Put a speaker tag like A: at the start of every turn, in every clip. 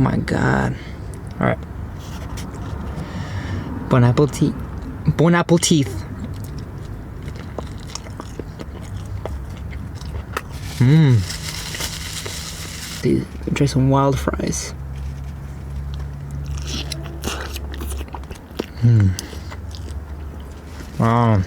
A: my god. Alright. Bon appetit. Bon appetit. These, try some wild fries. Wow.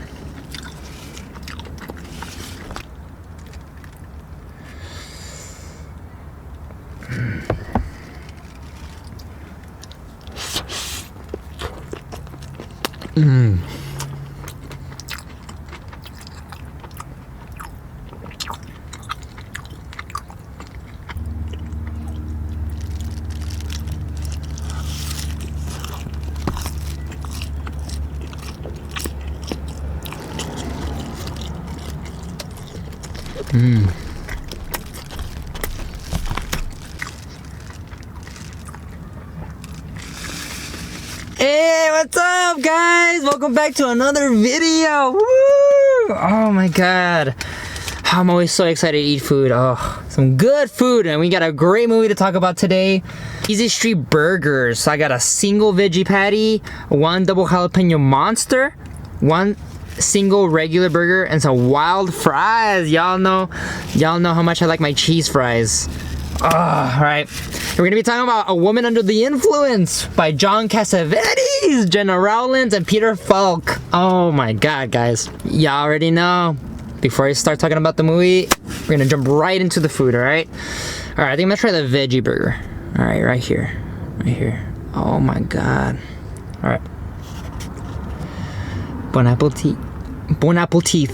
A: Hey, what's up, guys? Welcome back to another video. Woo! Oh my god, I'm always so excited to eat food. Oh, some good food, and we got a great movie to talk about today. Easy Street Burgers. So I got a single veggie patty, one double jalapeno monster, one single regular burger, and some wild fries. Y'all know how much I like my cheese fries. All right, we're gonna be talking about A Woman Under the Influence by John Cassavetes, Gena Rowlands, and Peter Falk. Oh my god, guys, y'all already know. Before I start talking about the movie, we're gonna jump right into the food. All right, I think I'm gonna try the veggie burger. All right, right here. Oh my god. All right. Bon appetit. Bon appetit.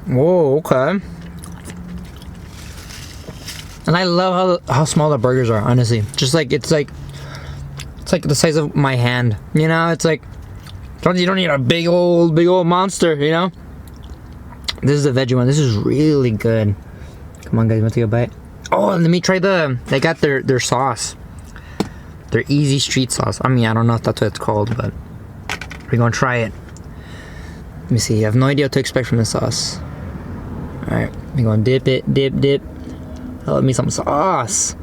A: Whoa, okay. And I love how small the burgers are, honestly. Just like it's like the size of my hand. You know, it's like you don't need a big old monster, you know? This is the veggie one. This is really good. Come on, guys, you want to take a bite? Oh, let me try they got their sauce. Their Easy Street sauce. I mean, I don't know if that's what it's called, but we're gonna try it. Let me see. I have no idea what to expect from the sauce. Alright, we're gonna dip it. Let me some sauce.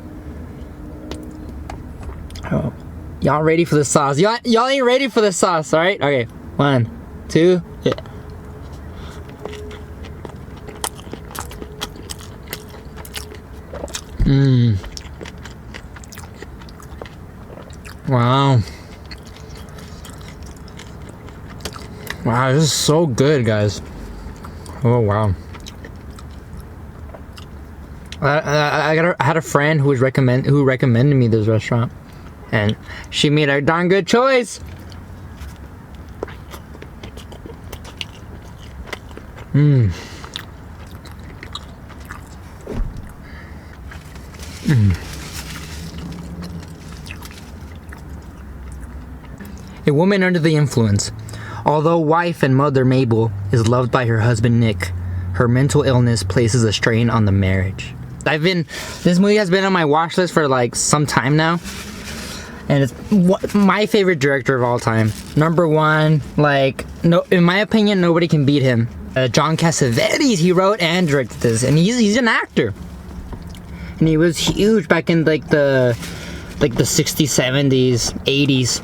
A: Oh, y'all ready for the sauce? Y'all ain't ready for the sauce, alright? Okay, 1, 2, yeah. Wow. Wow, this is so good, guys. Oh wow. I had a friend who recommended me this restaurant, and she made a darn good choice. A Woman Under the Influence. Although wife and mother Mabel is loved by her husband Nick, her mental illness places a strain on the marriage. This movie has been on my watch list for like some time now, and it's my favorite director of all time. Number one, like, no, in my opinion, nobody can beat him. John Cassavetes, he wrote and directed this, and he's an actor, and he was huge back in like the 60s, 70s, 80s.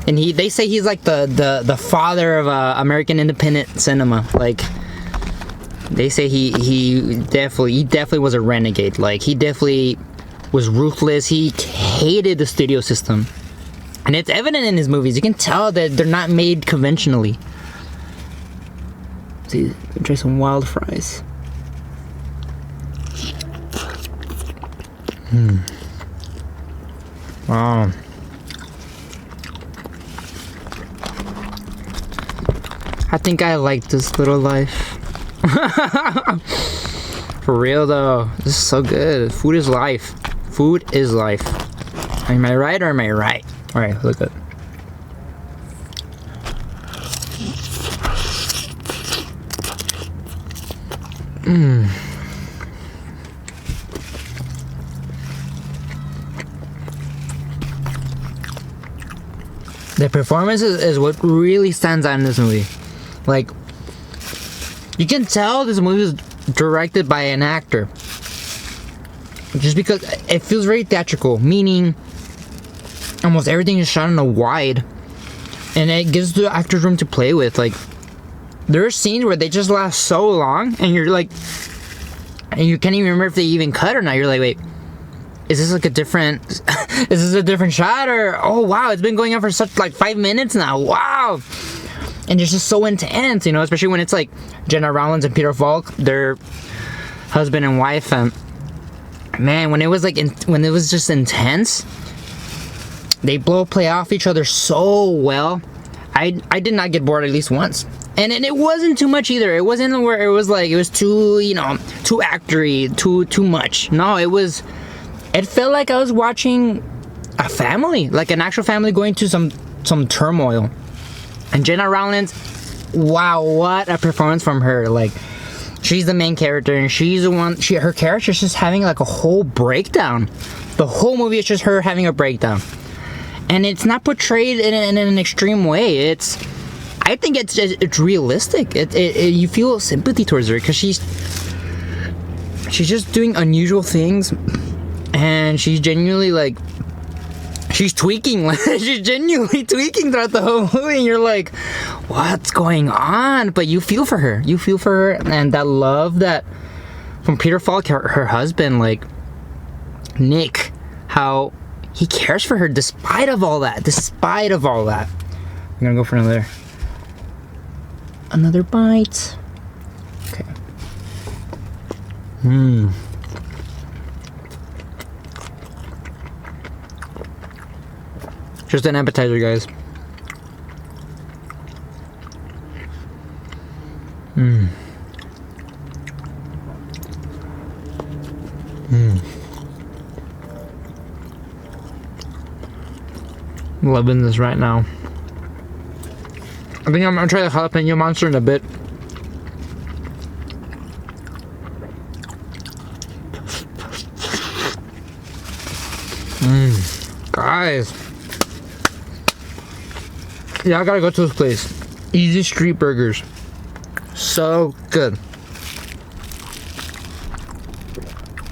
A: And they say he's like the father of American independent cinema. Like, they say he definitely was a renegade. Like, he definitely was ruthless. He hated the studio system, and it's evident in his movies. You can tell that they're not made conventionally. See, try some wild fries. Wow. I think I like this little life. For real though, this is so good. Food is life. Food is life. Am I right or am I right? Alright, look good. The performance is what really stands out in this movie. Like, you can tell this movie was directed by an actor. Just because it feels very theatrical, meaning almost everything is shot in a wide. And it gives the actors room to play with. Like, there are scenes where they just last so long, and you're like, and you can't even remember if they even cut or not. You're like, wait, is this like a different, is this a different shot? Or, oh wow, it's been going on for such like 5 minutes now, wow. And it's just so intense, you know, especially when it's like Gena Rowlands and Peter Falk, their husband and wife. And man, when it was like, when it was just intense, they play off each other so well. I did not get bored at least once. And it wasn't too much either. It wasn't where it was like, it was too, you know, too actory, too much. No, it felt like I was watching a family, like an actual family going through some turmoil. And Gena Rowlands, wow, what a performance from her. Like, she's the main character, and she's the one, her character's just having like a whole breakdown. The whole movie is just her having a breakdown. And it's not portrayed in an extreme way. I think it's realistic. You feel sympathy towards her because she's just doing unusual things, and she's genuinely like, she's tweaking. She's genuinely tweaking throughout the whole movie, and you're like, what's going on? But you feel for her. You feel for her, and that love that from Peter Falk, her husband, like Nick, how he cares for her despite of all that. I'm gonna go for another bite. Okay. Just an appetizer, guys. Loving this right now. I think I'm gonna try the jalapeno monster in a bit. Guys. Yeah, I gotta go to this place. Easy Street Burgers. So good.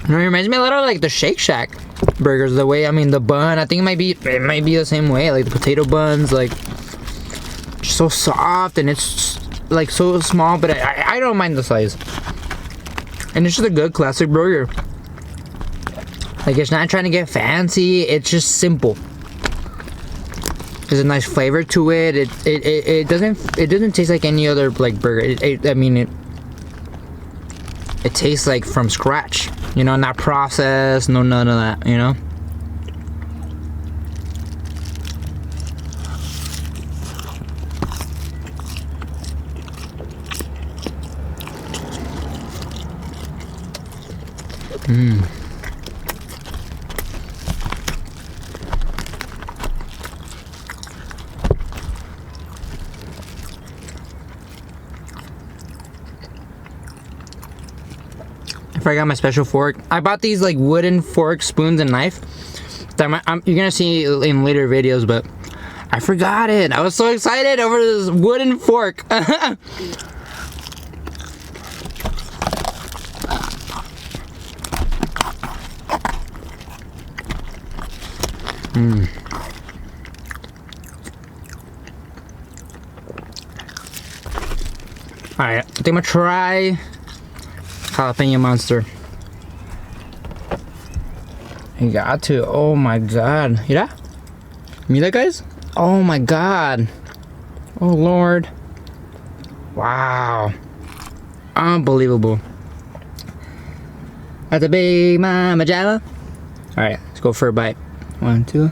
A: You know, it reminds me a lot of like the Shake Shack burgers. The way, I mean, the bun, I think it might be the same way. Like the potato buns, like so soft, and it's like so small, but I don't mind the size. And it's just a good classic burger. Like, it's not trying to get fancy, it's just simple. There's a nice flavor to it. It doesn't taste like any other like burger. I mean it tastes like from scratch, you know, not processed, no none of that, you know. I got my special fork. I bought these like wooden fork, spoons, and knife that you're gonna see in later videos, but I forgot it. I was so excited over this wooden fork. Alright, I think I'm gonna try jalapeno monster. You got to. Oh my god. Mira? Mira, guys? Oh my god. Oh lord. Wow. Unbelievable. That's a big mama java. Alright, let's go for a bite. 1, 2.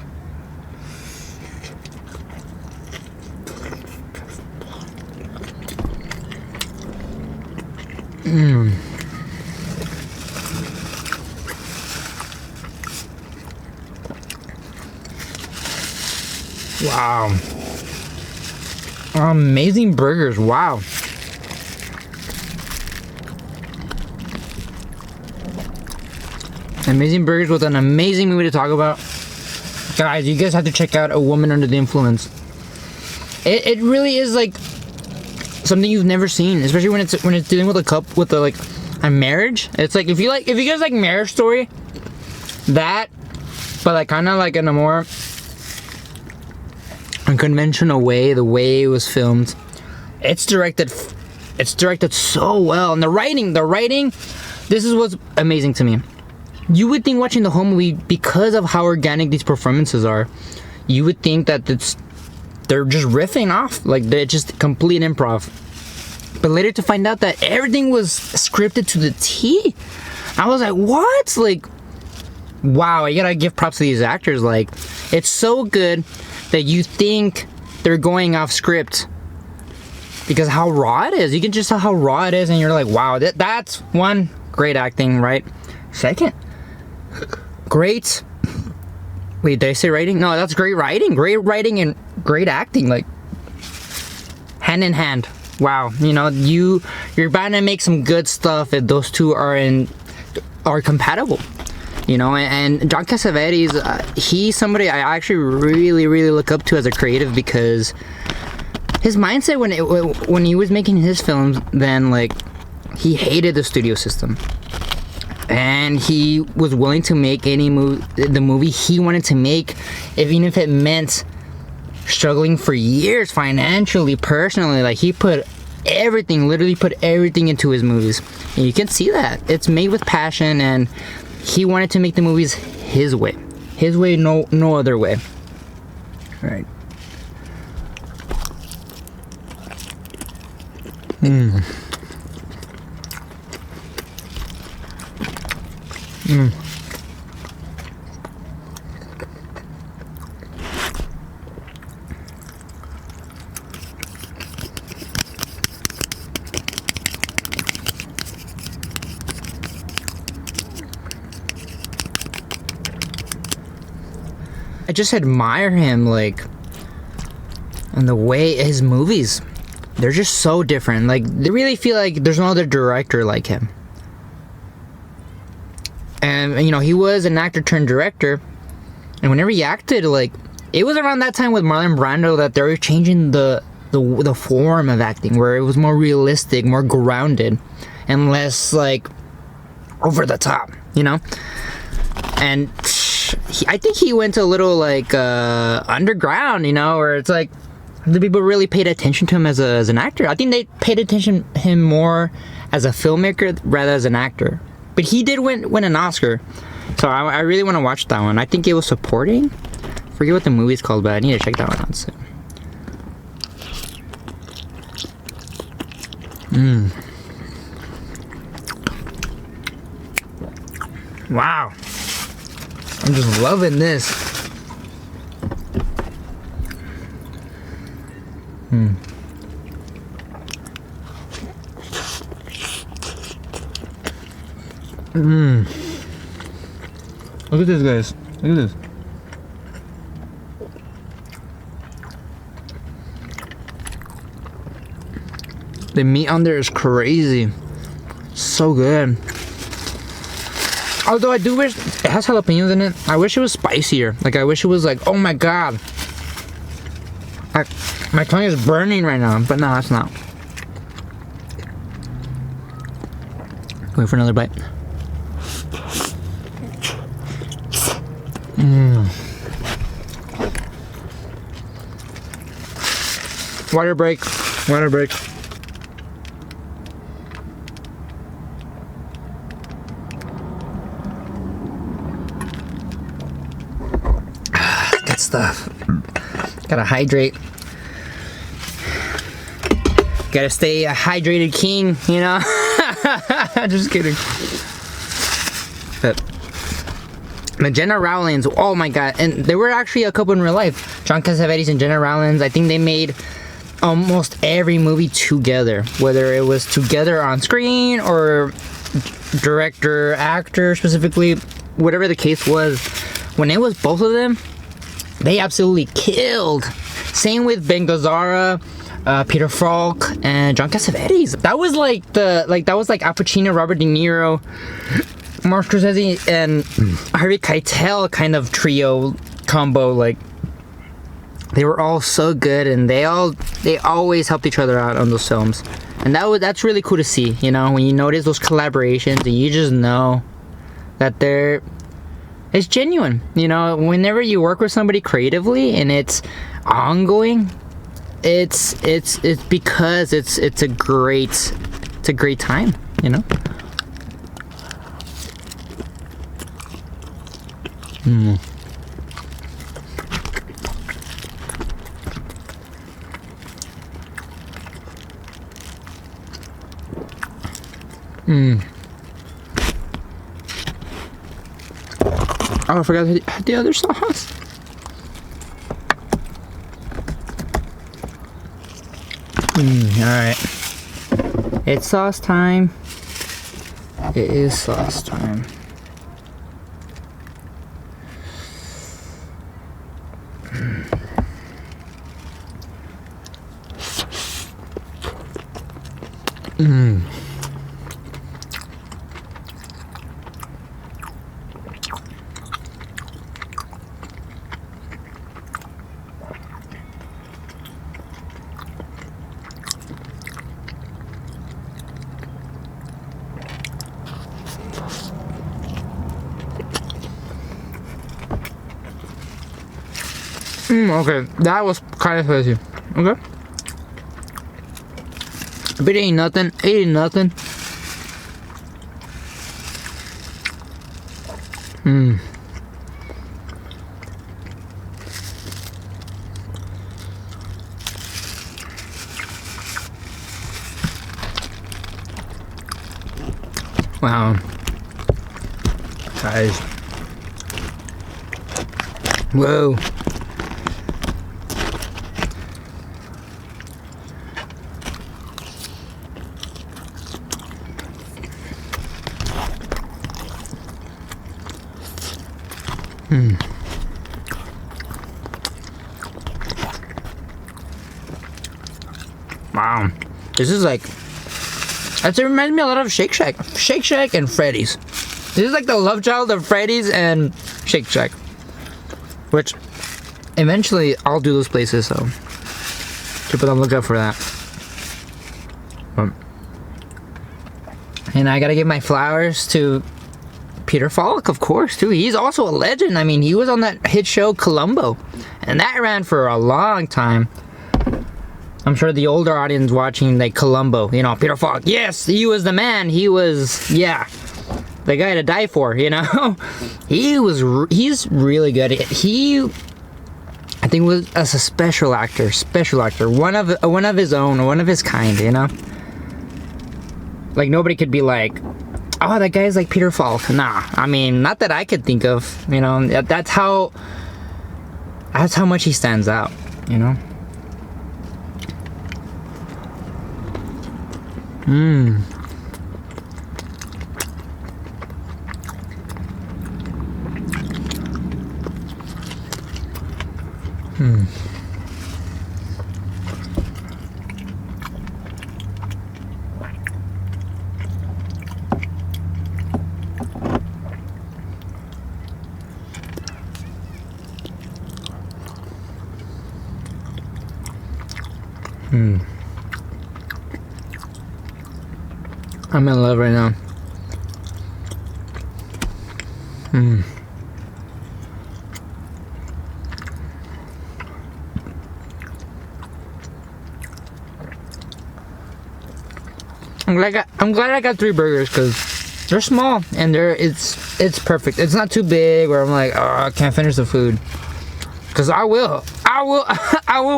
A: Wow. Amazing burgers. Wow. Amazing burgers with an amazing movie to talk about. Guys, you guys have to check out A Woman Under the Influence. It really is like something you've never seen, especially when it's dealing with a marriage. It's like if you guys like Marriage Story, that, but like kind of like in a more unconventional way, the way it was filmed. It's directed so well, and the writing. This is what's amazing to me. You would think watching the whole movie, because of how organic these performances are, you would think that they're just riffing off, like they're just complete improv. But later to find out that everything was scripted to the T, I was like, what? Like, wow, I gotta give props to these actors. Like, it's so good that you think they're going off script because how raw it is. You can just tell how raw it is, and you're like, wow, that's one, great acting, right? Second, great. Wait, did I say writing? No, that's great writing. Great writing and great acting, like hand in hand. Wow, you know, you're bound to make some good stuff if those two are compatible. You know, and John Cassavetes, he's somebody I actually really, really look up to as a creative, because his mindset when he was making his films, then, like, he hated the studio system. And he was willing to make the movie he wanted to make, even if it meant struggling for years financially, personally. Like, he literally put everything into his movies. And you can see that. It's made with passion, and he wanted to make the movies his way. His way, no other way. All right. I just admire him, like, and the way his movies, they're just so different. Like, they really feel like there's no other director like him. And, you know, he was an actor turned director, and whenever he acted, like, it was around that time with Marlon Brando that they were changing the form of acting, where it was more realistic, more grounded, and less, like, over the top, you know? And I think he went a little, like, underground, you know, where it's like the people really paid attention to him as an actor. I think they paid attention to him more as a filmmaker rather as an actor. But he did win an Oscar, so I really want to watch that one. I think it was supporting. I forget what the movie's called, but I need to check that one out soon. Wow. I'm just loving this. Look at this, guys. Look at this. The meat on there is crazy. So good. Although I do wish it has jalapenos in it. I wish it was spicier. Like, I wish it was like, oh my god. My tongue is burning right now, but no, it's not. Wait for another bite. Water break. Water break. Good stuff. Gotta hydrate. Gotta stay a hydrated king, you know? Just kidding. But Gena Rowlands, oh my god. And there were actually a couple in real life. John Cassavetes and Gena Rowlands. I think they made almost every movie together. Whether it was together on screen or director, actor specifically. Whatever the case was. When it was both of them, they absolutely killed. Same with Ben Gazzara, Peter Falk, and John Cassavetes. That was like Al Pacino, Robert De Niro, Mark Scorsese, and Harvey Keitel kind of trio combo. Like, they were all so good, and they always helped each other out on those films, and that's really cool to see. You know, when you notice those collaborations, and you just know that it's genuine. You know, whenever you work with somebody creatively and it's ongoing, it's because it's a great time. You know. Oh, I forgot the other sauce. Alright. It's sauce time. It is sauce time. Okay, that was kind of spicy. Okay. But it ain't nothing. It ain't nothing. Wow. Guys. Whoa. Wow, this is like, it reminds me a lot of Shake Shack and Freddy's. This is like the love child of Freddy's and Shake Shack, which eventually I'll do those places, so keep on the lookout for that. And I gotta give my flowers to Peter Falk, of course, too. He's also a legend. I mean, he was on that hit show Columbo, and that ran for a long time. I'm sure the older audience watching, like, Columbo, you know, Peter Falk, yes, he was the man. He was, yeah, the guy to die for, you know. He's really good. He, I think, was as a special actor, one of his own, one of his kind, you know. Like, nobody could be like, oh, that guy's like Peter Falk. Nah, I mean, not that I could think of, you know. That's how much he stands out, you know. I'm in love right now. I'm glad I got 3 burgers, because they're small and it's perfect. It's not too big where I'm like, oh, I can't finish the food. Because I will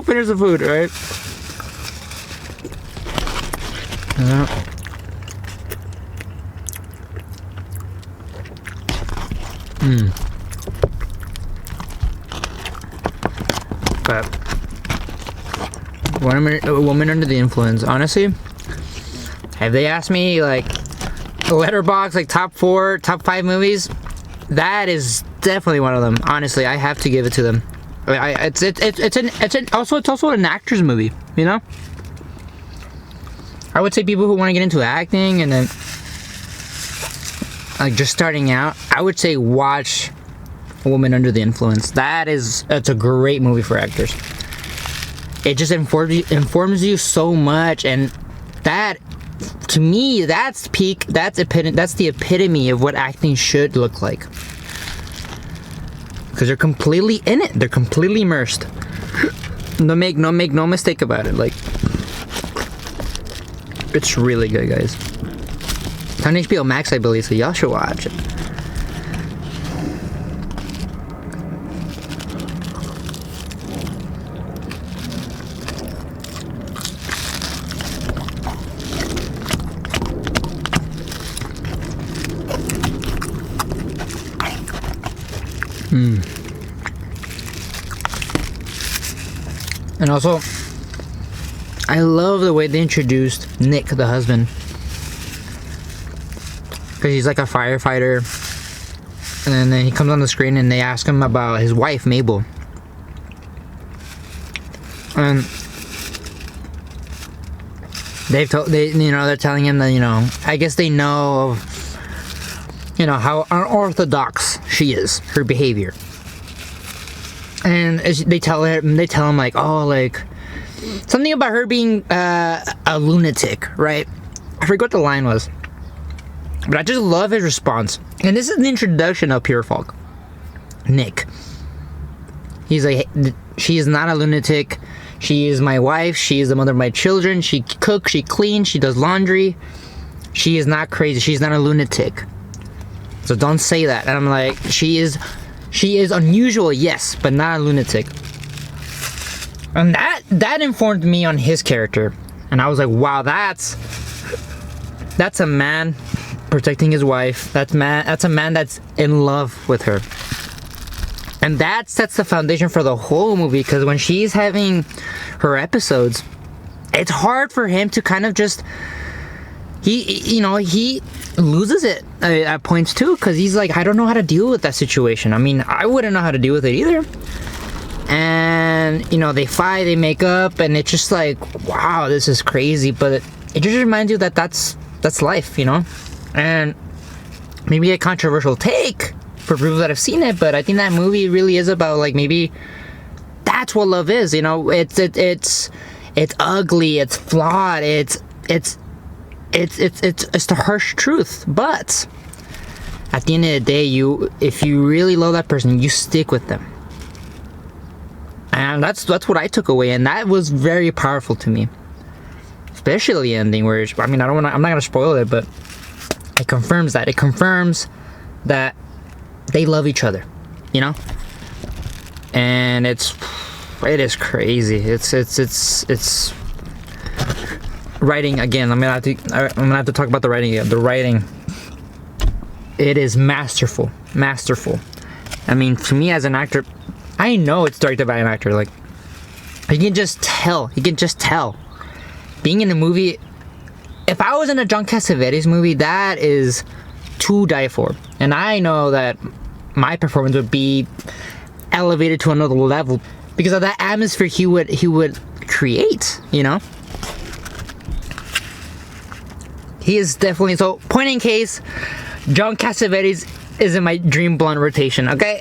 A: finish the food, right? Yeah. But a woman under the influence, honestly, have they asked me, like, Letterboxd, like, top 5 movies, that is definitely one of them. Honestly, I have to give it to them. It's also an actor's movie, you know. I would say people who want to get into acting and then, like, just starting out, I would say watch A Woman Under the Influence. It's a great movie for actors. it just informs you so much, and that, to me, that's the epitome of what acting should look like. Because they're completely in it. They're completely immersed. Make no mistake about it. Like, it's really good, guys. It's on HBO Max, I believe, so y'all should watch it. And also, I love the way they introduced Nick, the husband, because he's like a firefighter, and then he comes on the screen and they ask him about his wife, Mabel, and they're telling him that, I guess they know of, how unorthodox she is, her behavior. And they tell him like, oh, like something about her being a lunatic, right? I forget what the line was, but I just love his response. And this is the introduction of Pure Falk. Nick. He's like, she is not a lunatic. She is my wife. She is the mother of my children. She cooks. She cleans. She does laundry. She is not crazy. She's not a lunatic. So don't say that. And I'm like, she is unusual, yes, but not a lunatic. And that informed me on his character. And I was like, wow, that's a man protecting his wife. That's a man that's in love with her. And that sets the foundation for the whole movie, because when she's having her episodes, it's hard for him to kind of just, he loses it at points too, because he's like, I don't know how to deal with that situation. I mean, I wouldn't know how to deal with it either. And they fight, they make up, and it's just like, wow, this is crazy. But it just reminds you that that's life, and maybe a controversial take for people that have seen it, but I think that movie really is about, like, maybe that's what love is. It's ugly, it's flawed, it's the harsh truth, but at the end of the day, if you really love that person, you stick with them. And that's what I took away, and that was very powerful to me, especially the ending, where I'm not gonna spoil it, but it confirms that they love each other, and it is crazy. It's writing again. I'm gonna have to talk about the writing again. The writing, it is masterful. I mean, to me as an actor, I know it's directed by an actor. Like, you can just tell. Being in a movie, if I was in a John Cassavetes movie, that is to die for. And I know that my performance would be elevated to another level because of that atmosphere he would create. He is definitely, so point in case, John Cassavetes is in my dream blonde rotation, okay?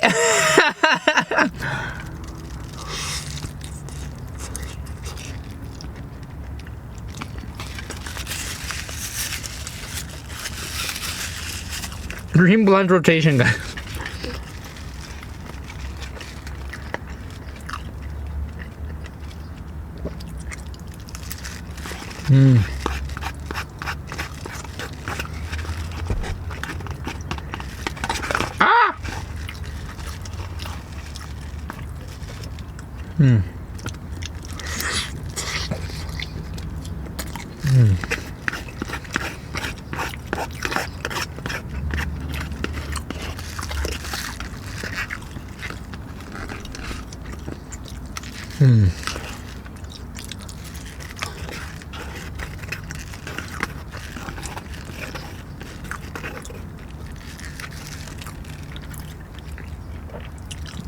A: Dream blonde rotation, guys.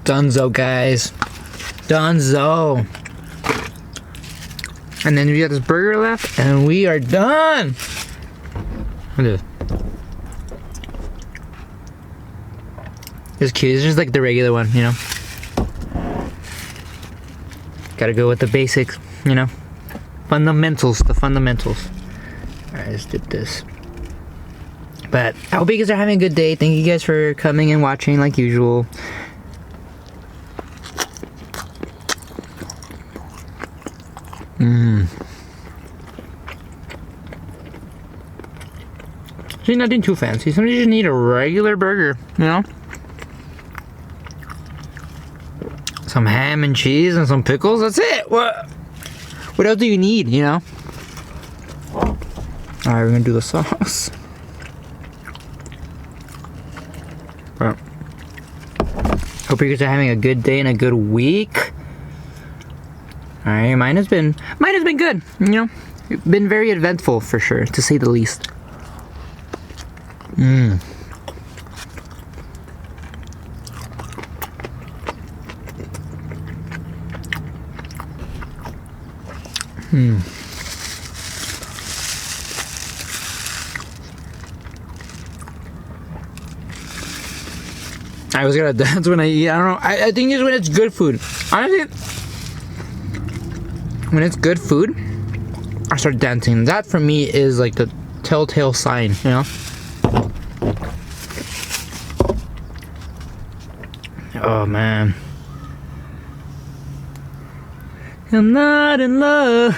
A: Dunzo, guys. Dunzo. And then we got this burger left, and we are done. Look at this. It's cute. It's just like the regular one, Gotta go with the basics. you know, fundamentals, the fundamentals. Alright, let's dip this. But I hope you guys are having a good day. Thank you guys for coming and watching like usual. So you're nothing too fancy. Sometimes you just need a regular burger, you know? Some ham and cheese and some pickles, that's it. What else do you need, you know? Alright, we're gonna do the sauce. Well, hope you guys are having a good day and a good week. Alright, mine has been good, you know? Been very eventful for sure, to say the least. I was gonna dance when I eat. I don't know. I think it's when it's good food. Honestly, when it's good food, I start dancing. That for me is like the telltale sign, you know? Oh man. I'm not in love.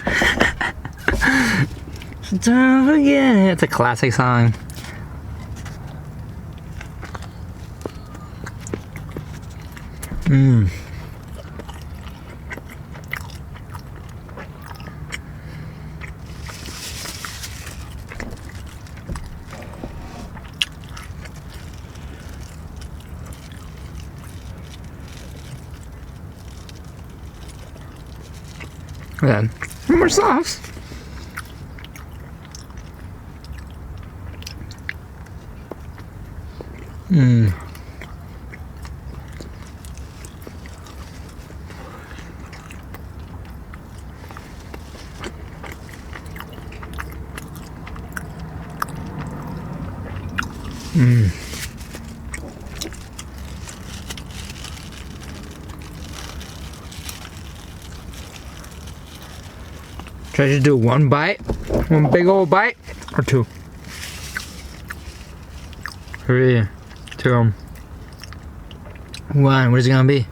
A: So don't forget it. It's a classic song. Then more sauce. Should I just do one bite? One big old bite? Or two? 3, 2, 1. What is it gonna be?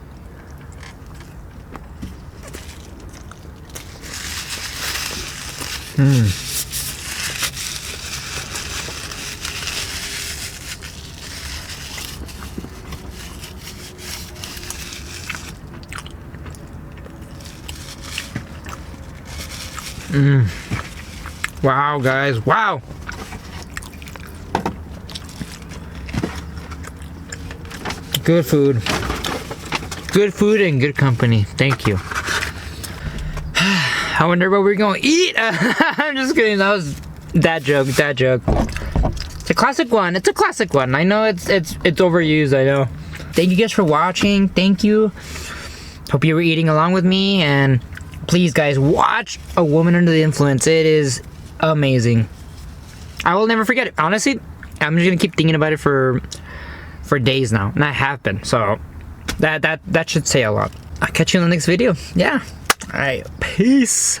A: Wow, guys, wow. Good food. Good food and good company. Thank you. I wonder what we're gonna eat. I'm just kidding. That was dad joke. It's a classic one. It's a classic one. I know it's overused. I know. Thank you guys for watching. Thank you. Hope you were eating along with me, and please, guys, watch A Woman Under the Influence. It is amazing. I will never forget it. Honestly, I'm just gonna keep thinking about it for days now, and I have been. So that should say a lot. I'll catch you in the next video. Yeah. All right. Peace.